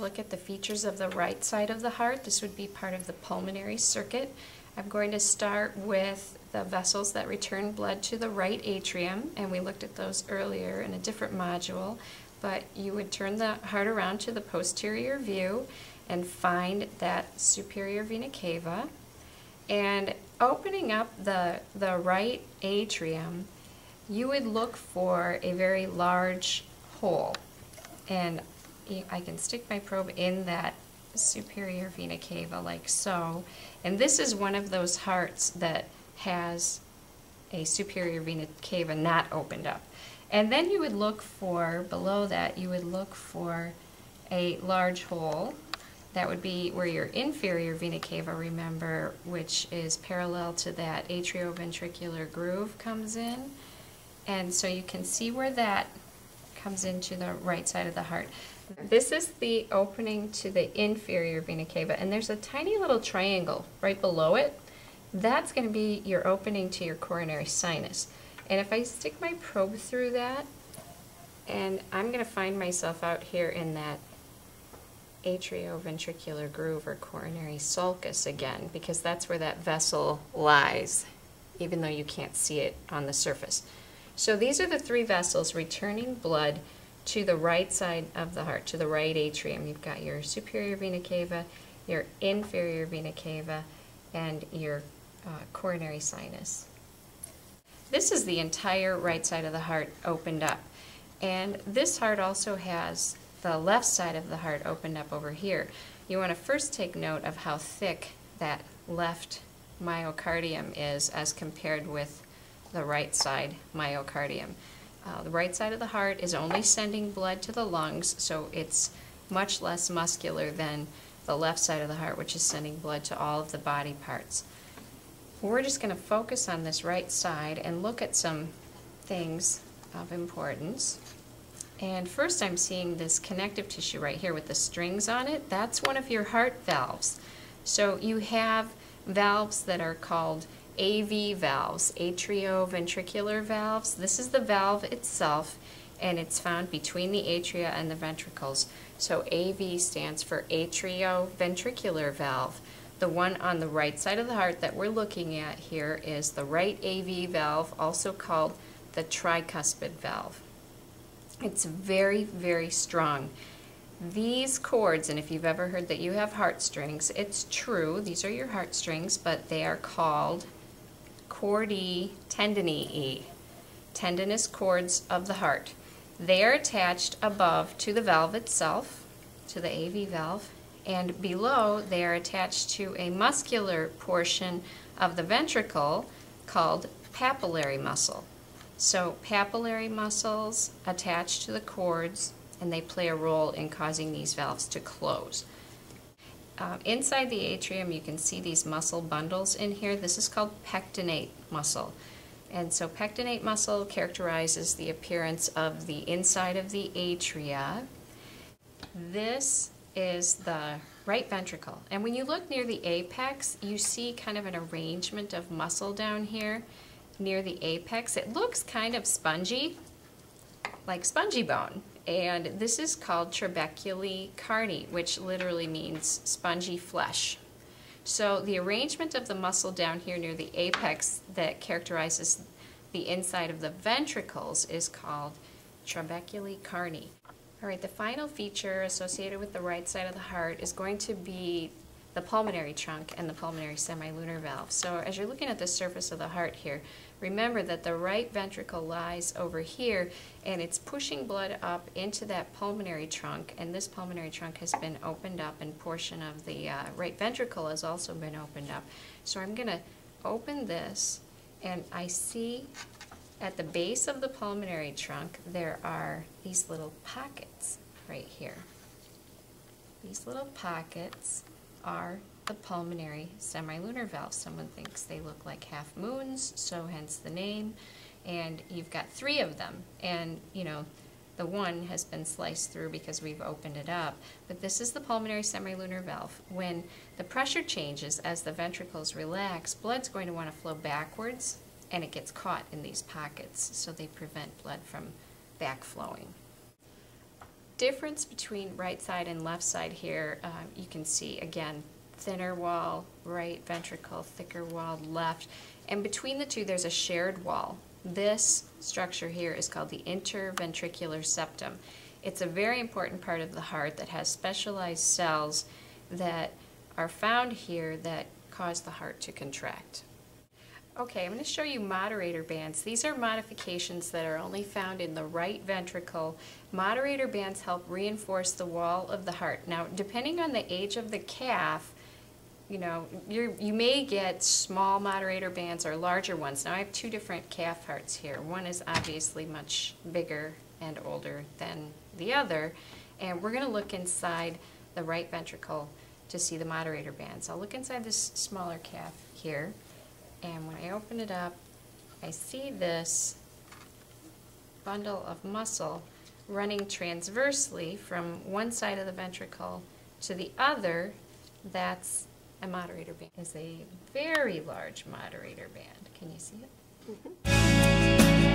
look at the features of the right side of the heart. This would be part of the pulmonary circuit. I'm going to start with the vessels that return blood to the right atrium, and we looked at those earlier in a different module, but you would turn the heart around to the posterior view and find that superior vena cava, and opening up the right atrium, you would look for a very large hole, and I can stick my probe in that superior vena cava like so, and this is one of those hearts that has a superior vena cava not opened up. And then you would look for, below that, you would look for a large hole. That would be where your inferior vena cava, remember, which is parallel to that atrioventricular groove, comes in. And so you can see where that comes into the right side of the heart. This is the opening to the inferior vena cava, and there's a tiny little triangle right below it. That's going to be your opening to your coronary sinus. And if I stick my probe through that, and I'm going to find myself out here in that atrioventricular groove or coronary sulcus again, because that's where that vessel lies, even though you can't see it on the surface. So these are the three vessels returning blood to the right side of the heart, to the right atrium. You've got your superior vena cava, your inferior vena cava, and your coronary sinus. This is the entire right side of the heart opened up. And this heart also has the left side of the heart opened up over here. You want to first take note of how thick that left myocardium is as compared with the right side myocardium. The right side of the heart is only sending blood to the lungs, so it's much less muscular than the left side of the heart, which is sending blood to all of the body parts. We're just going to focus on this right side and look at some things of importance. And first I'm seeing this connective tissue right here with the strings on it. That's one of your heart valves. So you have valves that are called AV valves, atrioventricular valves. This is the valve itself, and it's found between the atria and the ventricles. So AV stands for atrioventricular valve. The one on the right side of the heart that we're looking at here is the right AV valve, also called the tricuspid valve. It's very, very strong. These cords, and if you've ever heard that you have heartstrings, it's true, these are your heartstrings, but they are called cordae tendineae, tendinous cords of the heart. They are attached above to the valve itself, to the AV valve, and below they are attached to a muscular portion of the ventricle called papillary muscle. So papillary muscles attach to the cords, and they play a role in causing these valves to close. Inside the atrium, you can see these muscle bundles in here. This is called pectinate muscle. And so pectinate muscle characterizes the appearance of the inside of the atria. This is the right ventricle. And when you look near the apex, you see kind of an arrangement of muscle down here near the apex. It looks kind of spongy, like spongy bone. And this is called trabeculae carni, which literally means spongy flesh. So the arrangement of the muscle down here near the apex that characterizes the inside of the ventricles is called trabeculae carni. All right, the final feature associated with the right side of the heart is going to be the pulmonary trunk and the pulmonary semilunar valve. So as you're looking at the surface of the heart here, remember that the right ventricle lies over here, and it's pushing blood up into that pulmonary trunk, and this pulmonary trunk has been opened up, and portion of the right ventricle has also been opened up. So I'm going to open this, and I see at the base of the pulmonary trunk there are these little pockets right here. These little pockets are the pulmonary semilunar valves. Someone thinks they look like half moons, so hence the name. And you've got three of them, and you know, the one has been sliced through because we've opened it up. But this is the pulmonary semilunar valve. When the pressure changes as the ventricles relax, blood's going to want to flow backwards, and it gets caught in these pockets, so they prevent blood from backflowing. difference between right side and left side here, you can see again, thinner wall, right ventricle, thicker wall, left. And between the two, there's a shared wall. This structure here is called the interventricular septum. It's a very important part of the heart that has specialized cells that are found here that cause the heart to contract. Okay, I'm going to show you moderator bands. These are modifications that are only found in the right ventricle. Moderator bands help reinforce the wall of the heart. Now, depending on the age of the calf, you may get small moderator bands or larger ones. Now, I have two different calf hearts here. One is obviously much bigger and older than the other, and we're going to look inside the right ventricle to see the moderator bands. I'll look inside this smaller calf here, and when I open it up, I see this bundle of muscle running transversely from one side of the ventricle to the other. That's a moderator band. It's a very large moderator band. Can you see it? Mm-hmm.